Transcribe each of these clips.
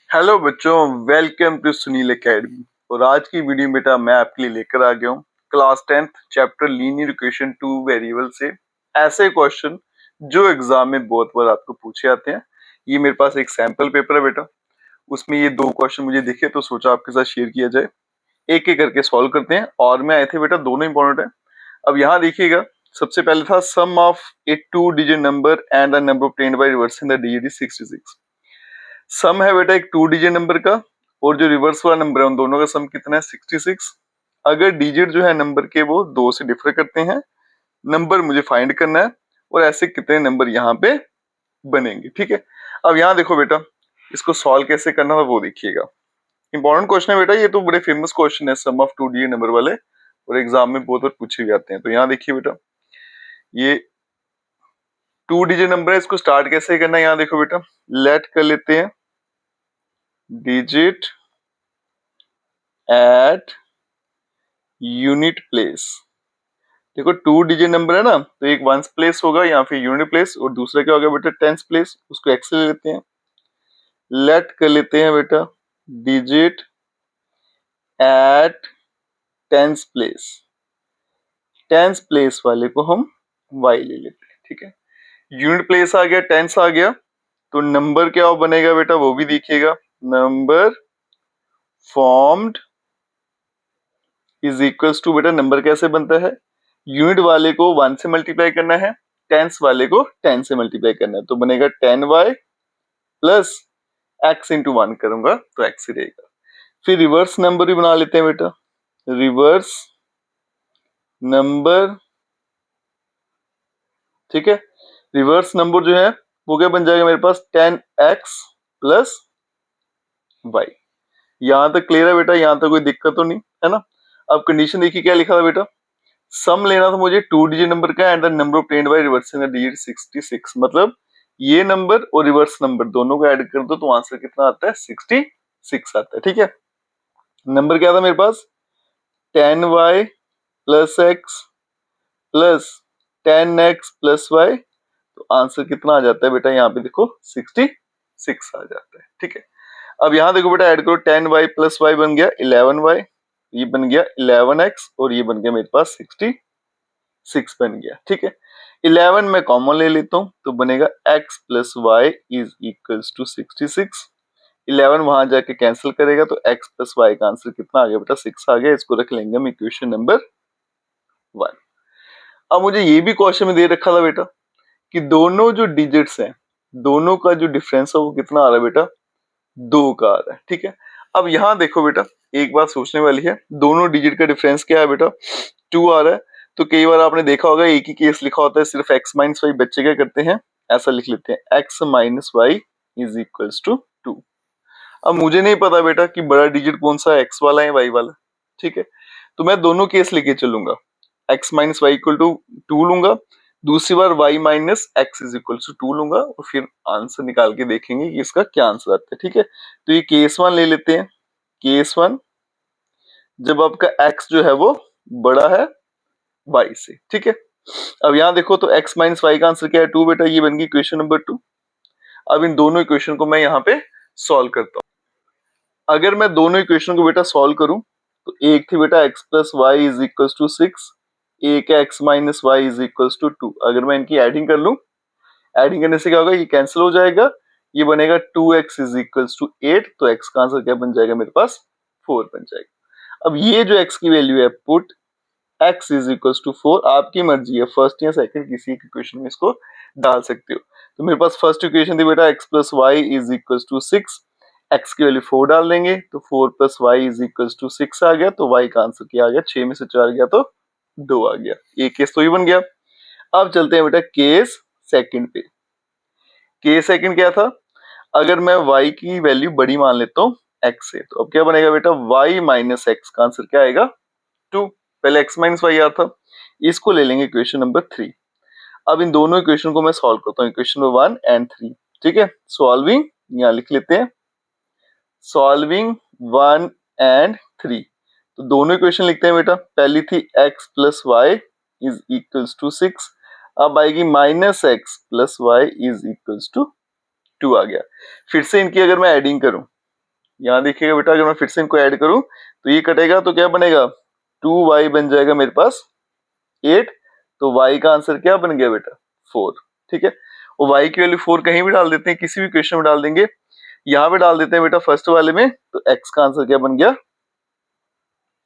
Hello बच्चों, welcome to Sunil academy. और आज की वीडियो में बेटा मैं आपके लिए लेकर आ गया हूँ class 10th chapter linear equation two variable से ऐसे क्वेश्चन जो एग्जाम में बहुत बार आपको पूछे आते हैं। ये मेरे पास एक सैंपल पेपर है बेटा, उसमें ये दो क्वेश्चन मुझे दिखे तो सोचा आपके साथ शेयर किया जाए। एक एक करके सॉल्व करते हैं और में आए थे बेटा, दोनों इंपॉर्टेंट है। अब यहाँ देखिएगा, सबसे पहले था sum of a two digit number and the number obtained by reversing the digit is 66। Sum है बेटा एक टू डिजिट नंबर का, और जो रिवर्स वाला नंबर है उन दोनों का सम कितना है 66। अगर डिजिट जो है नंबर के वो दो से डिफर करते हैं, नंबर मुझे फाइंड करना है और ऐसे कितने नंबर यहाँ पे बनेंगे। ठीक है, अब यहाँ देखो बेटा, इसको सॉल्व कैसे करना है वो देखिएगा। इंपॉर्टेंट क्वेश्चन है बेटा, ये तो बड़े फेमस क्वेश्चन है सम ऑफ टू डिजिट नंबर वाले, और एग्जाम में बहुत बार पूछे जाते हैं। तो यहाँ देखिए बेटा, ये टू डिजिट नंबर है, इसको स्टार्ट कैसे करना है। यहाँ देखो बेटा, लेट कर लेते हैं डिजिट एट यूनिट प्लेस। देखो टू डिजिट नंबर है ना, तो एक वंस प्लेस होगा या फिर यूनिट प्लेस, और दूसरा क्या होगा बेटा टेंस प्लेस। उसको एक्स ले लेते हैं, लेट कर लेते हैं बेटा digit at tens place. Tens place वाले को हम y ले लेते हैं। ठीक है, यूनिट प्लेस आ गया, टेंस आ गया, तो नंबर क्या बनेगा बेटा वो भी देखिएगा। Number formed is equals to, बेटा नंबर कैसे बनता है, यूनिट वाले को 1 से मल्टीप्लाई करना है, टेंस वाले को 10 से मल्टीप्लाई करना है, तो बनेगा 10y प्लस x इंटू 1 करूंगा तो x ही रहेगा। फिर रिवर्स नंबर भी बना लेते हैं बेटा, रिवर्स नंबर। ठीक है, रिवर्स नंबर जो है वो क्या बन जाएगा मेरे पास 10x प्लस y। यहां तक क्लियर है बेटा, यहां तक कोई दिक्कत तो नहीं है ना। अब कंडीशन देखिए क्या लिखा था बेटा, सम लेना था मुझे टू डिजिट नंबर का and the number obtained by reversing the digit 66। मतलब ये नंबर और रिवर्स नंबर दोनों को ऐड कर दो तो आंसर कितना आता है 66 आता है। ठीक है, नंबर क्या था मेरे पास 10y plus x plus 10x plus y, तो आंसर कितना आ जाता है बेटा, यहाँ पे देखो 66 आ जाता है। ठीक है, अब यहाँ देखो बेटा ऐड करो 10y प्लस y बन गया 11y, ये बन गया 11x, और ये बन गया मेरे पास 66 बन गया। ठीक है, 11 में कॉमन ले लेता हूं तो बनेगा x plus y is equals to 66। 11 वहां जाके कैंसिल करेगा तो x प्लस वाई का आंसर कितना आ गया बेटा 6 आ गया। इसको रख लेंगे हम इक्वेशन नंबर 1। अब मुझे ये भी क्वेश्चन में दे रखा था बेटा कि दोनों जो डिजिट्स हैं दोनों का जो डिफरेंस है वो कितना आ रहा है बेटा 2 का आ रहा है। ठीक है, अब यहाँ देखो बेटा एक बात सोचने वाली है, दोनों डिजिट का डिफरेंस क्या है बेटा 2 आ रहा है। तो कई बार आपने देखा होगा एक ही केस लिखा होता है, सिर्फ x माइनस वाई, बच्चे क्या करते हैं ऐसा लिख लेते हैं x minus y is equals to 2। अब मुझे नहीं पता बेटा कि बड़ा डिजिट कौन सा है, x वाला है y वाला। ठीक है, तो मैं दोनों केस लेके चलूंगा, x minus y equal to 2 लूंगा, दूसरी बार y minus x is equal to 2 लूंगा, और फिर आंसर निकाल के देखेंगे कि इसका क्या आंसर आता है। ठीक है, तो ये केस 1 ले लेते हैं। केस 1 जब आपका x जो है वो बड़ा है y से। ठीक है, अब यहाँ देखो तो x माइनस वाई का आंसर क्या है 2 बेटा, ये बन गई इक्वेशन नंबर 2। अब इन दोनों इक्वेशन को मैं यहाँ पे सॉल्व करता हूँ। अगर मैं दोनों इक्वेशन को बेटा सॉल्व करूं तो एक थी बेटा x plus y is equal to 6, एक है x minus y is equal to 2। अगर मैं इनकी एडिंग कर लूं, एडिंग करने से क्या होगा ये कैंसिल हो जाएगा, ये बनेगा 2x इज इक्वल टू 8, तो x का आंसर क्या बन जाएगा मेरे पास 4 बन जाएगा। अब ये जो x की वैल्यू है put x is equal to 4, आपकी मर्जी है फर्स्ट या सेकंड किसी एक इक्वेशन में इसको डाल सकते हो। तो मेरे पास फर्स्ट इक्वेशन थी बेटा x plus y is equal to 6, x की वैल्यू 4 डाल देंगे तो 4 plus y is equal to 6 आ गया, तो y का आंसर क्या आ गया 6 में से 4 गया तो 2 आ गया। ये केस तो ही बन गया। अब चलते हैं बेटा केस सेकंड पे। केस सेकंड क्या था, अगर मैं y की वैल्यू बड़ी मान लेता हूँ x से, तो अब क्या बनेगा बेटा y माइनस एक्स का आंसर क्या आएगा 2। पहले x माइनस वाई आता था, इसको ले लेंगे इक्वेशन नंबर 3। अब इन दोनों इक्वेशन को मैं सॉल्व करता हूँ, इक्वेशन नंबर 1 एंड 3। ठीक है, सॉल्विंग यहाँ लिख लेते हैं, सॉल्विंग 1 एंड 3। तो दोनों इक्वेशन लिखते हैं बेटा, पहली थी x plus y is equals to 6, अब आएगी minus x plus y is equals to 2 आ गया। फिर से इनकी अगर मैं एडिंग करूं यहाँ देखिएगा बेटा, अगर मैं फिर से इनको ऐड करूं तो ये कटेगा तो क्या बनेगा, 2y बन जाएगा मेरे पास 8। तो y का आंसर क्या बन गया बेटा, 4। ठीक है, और y की वैल्यू 4 कहीं भी डाल देते हैं, किसी भी क्वेश्चन में डाल देंगे, यहाँ पे डाल देते हैं बेटा फर्स्ट वाले में, तो x का आंसर क्या बन गया,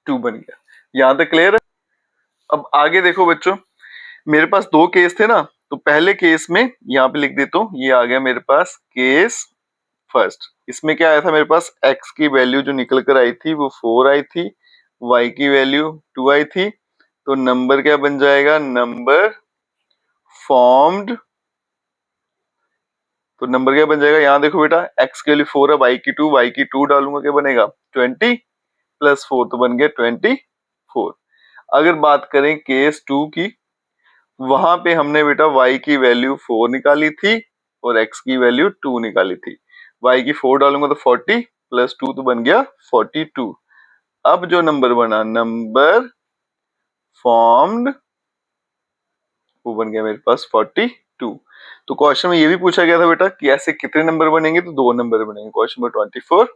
2 बन गया। यहाँ तक क्लियर है। अब आगे देखो बच्चों, मेरे पास दो केस थे ना, तो पहले केस में यहाँ पे लिख देता हूँ, ये आ गया मेरे पास केस फर्स्ट। इसमें क्या आया था मेरे पास, x की वैल्यू जो निकल कर आई थी वो 4 आई थी, y की वैल्यू 2 आई थी, तो नंबर क्या बन जाएगा, नंबर फॉर्म्ड। तो नंबर क्या बन जाएगा, यहाँ देखो बेटा x की वैल्यू 4 है, y की 2 डालूंगा क्या बनेगा 20 प्लस 4 तो बन गया 24। अगर बात करें केस 2 की, वहां पे हमने बेटा y की वैल्यू 4 निकाली थी और x की वैल्यू 2 निकाली थी। y की 4 डालूंगा तो 40 प्लस 2 तो बन गया 42। अब जो नंबर बना, नंबर फॉर्म्ड, वो बन गया मेरे पास 42। तो क्वेश्चन में ये भी पूछा गया था बेटा कि ऐसे कितने नंबर बनेंगे, तो 2 नंबर बनेंगे। क्वेश्चन नंबर 24,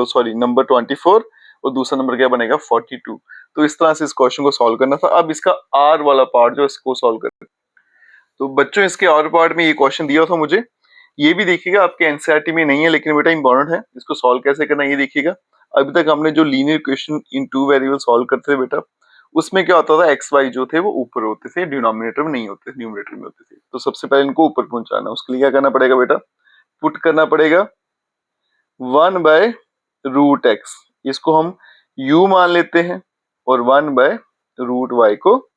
सॉरी नंबर 24, और दूसरा नंबर क्या बनेगा 42। तो इस तरह से इस क्वेश्चन को सॉल्व करना था। अब इसका आर वाला पार्ट जो इसको सॉल्व कर, तो बच्चों इसके और पार्ट में ये क्वेश्चन दिया था मुझे, ये भी देखिएगा आपके एनसीईआरटी में नहीं है लेकिन बेटा इंपॉर्टेंट है, इसको सॉल्व कैसे करना है ये देखिएगा। अभी तक हमने जो linear equation in 2 variable solve करते थे बेटा, उसमें क्या होता था, एक्स वाई जो थे वो ऊपर होते थे, डिनोमिनेटर में नहीं होते, न्यूमरेटर में होते थे। तो सबसे पहले इनको ऊपर पहुंचाना, उसके लिए क्या करना पड़ेगा बेटा, पुट करना पड़ेगा 1/√x, इसको हम u मान लेते हैं, और 1/√y को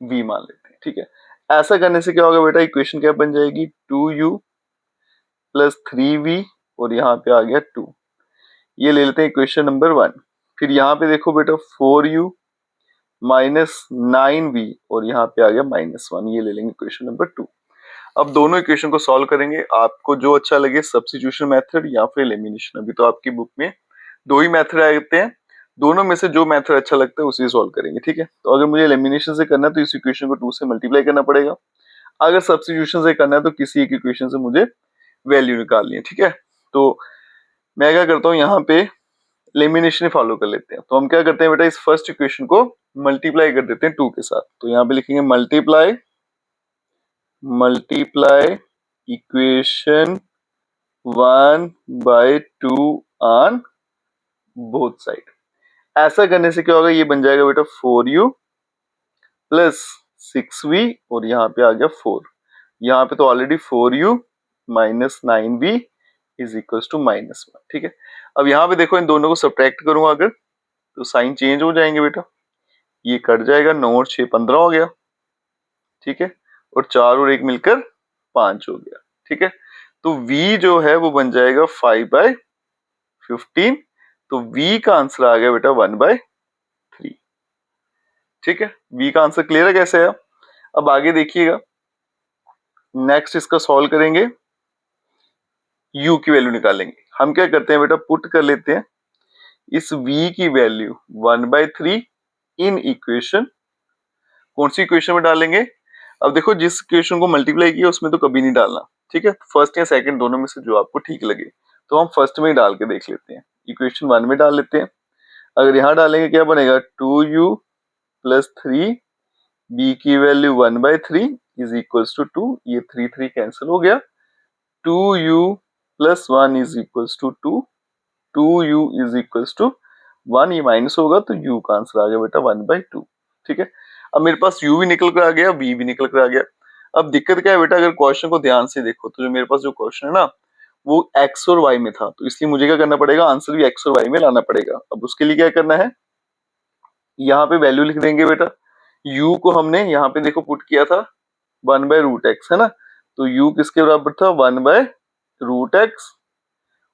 v मान लेते हैं। ठीक है, ऐसा करने से क्या होगा बेटा, इक्वेशन क्या बन जाएगी, 2u प्लस 3v, और यहाँ पे आ गया 2। ये ले लेते हैं इक्वेशन नंबर 1। फिर यहाँ पे देखो बेटा 4u माइनस 9v, और यहाँ पे आ गया -1, ये ले लेंगे इक्वेशन नंबर 2। अब दोनों इक्वेशन को सॉल्व करेंगे, आपको जो अच्छा लगे, सब्स्टिट्यूशन मेथड या फिर एलिमिनेशन। अभी तो आपकी बुक में दो ही मेथड आते हैं, दोनों में से जो मेथड अच्छा लगता है उसी सॉल्व करेंगे। ठीक है, तो अगर मुझे एलिमिनेशन से करना है तो इस इक्वेशन को 2 से मल्टीप्लाई करना पड़ेगा, अगर सब्स्टिट्यूशन से करना है तो किसी एक इक्वेशन से मुझे वैल्यू निकालनी है। ठीक है, तो मैं क्या करता हूँ, यहाँ पे एलिमिनेशन फॉलो कर लेते हैं। तो हम क्या करते हैं बेटा, इस फर्स्ट इक्वेशन को मल्टीप्लाई कर देते हैं 2 के साथ। तो यहाँ पे लिखेंगे multiply equation 1/2 on both side. ऐसा करने से क्या होगा, ये बन जाएगा बेटा 4u प्लस 6v, और यहाँ पे आ गया 4। यहाँ पे तो already 4u minus 9v is equal to -1। ठीक है, अब यहाँ पे देखो इन दोनों को सब्ट्रैक्ट करूंगा अगर, तो साइन चेंज हो जाएंगे बेटा, ये कट जाएगा, 9 और 6 15 हो गया। ठीक है, और 4 और 1 मिलकर 5 हो गया। ठीक है, तो v जो है वो बन जाएगा 5/15। तो v का आंसर आ गया बेटा 1/3। ठीक है, v का आंसर क्लियर है कैसे है। अब आगे देखिएगा, नेक्स्ट इसका सॉल्व करेंगे, u की वैल्यू निकालेंगे। हम क्या करते हैं बेटा, पुट कर लेते हैं इस v की वैल्यू 1/3 इन इक्वेशन, कौन सी इक्वेशन में डालेंगे, अब देखो जिस इक्वेशन को मल्टीप्लाई किया उसमें तो कभी नहीं डालना। ठीक है, फर्स्ट या सेकंड दोनों में से जो आपको ठीक लगे, तो हम फर्स्ट में ही डाल के देख लेते हैं, इक्वेशन 1 में डाल लेते हैं। अगर यहाँ डालेंगे क्या बनेगा, 2u प्लस 3, b की वैल्यू 1/3 इज इक्वल्स टू 2, ये 3 कैंसिल हो गया, 2u plus 1 is equals to 2, 2u is equals to 1, ये माइनस होगा तो u का आंसर आ गया बेटा 1/2। ठीक है, अब मेरे पास u भी निकल कर आ गया, v भी निकल कर आ गया। अब दिक्कत क्या है बेटा, अगर क्वेश्चन को ध्यान से देखो तो जो मेरे पास जो क्वेश्चन है ना, वो x और y में था, तो इसलिए मुझे क्या करना पड़ेगा, आंसर भी x और y में लाना पड़ेगा। अब उसके लिए क्या करना है, यहाँ पे वैल्यू लिख देंगे बेटा, u को हमने यहाँ पे देखो पुट किया था 1/√x, है ना, तो u किसके बराबर था 1/√x,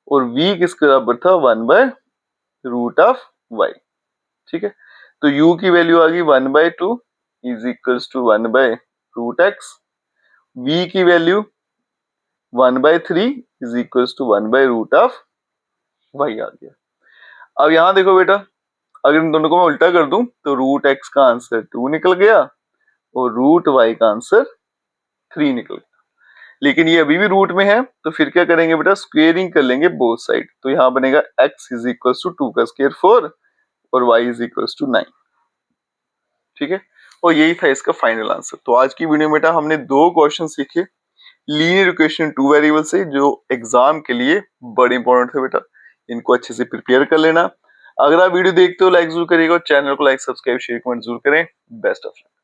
और v किसके बराबर था 1/√y। ठीक है, तो u की वैल्यू आ गई 1/2 is equals to 1/√x, v की value 1/3 is equals to 1/√y आ गया। अब यहाँ देखो बेटा, अगर इन दोनों को मैं उल्टा कर दूं तो √x का आंसर 2 निकल गया और √y का आंसर 3 निकल गया। लेकिन ये अभी भी रूट में है, तो फिर क्या करेंगे बेटा, स्क्वेयरिंग कर लेंगे बोथ साइड। तो यहाँ बनेगा x इज इक्वल टू 2 का स्क्वायर 4 और y इज इक्वल टू 9। ठीक है, और यही था इसका फाइनल आंसर। तो आज की वीडियो में बेटा हमने दो क्वेश्चन सीखे लीनियर इक्वेशन टू वेरिएबल से, जो एग्जाम के लिए बड़े इंपॉर्टेंट है बेटा। इनको अच्छे से प्रिपेयर कर लेना। अगर आप वीडियो देखते हो लाइक जरूर करिएगा, चैनल को लाइक सब्सक्राइब शेयर कमेंट जरूर करें। Best of luck.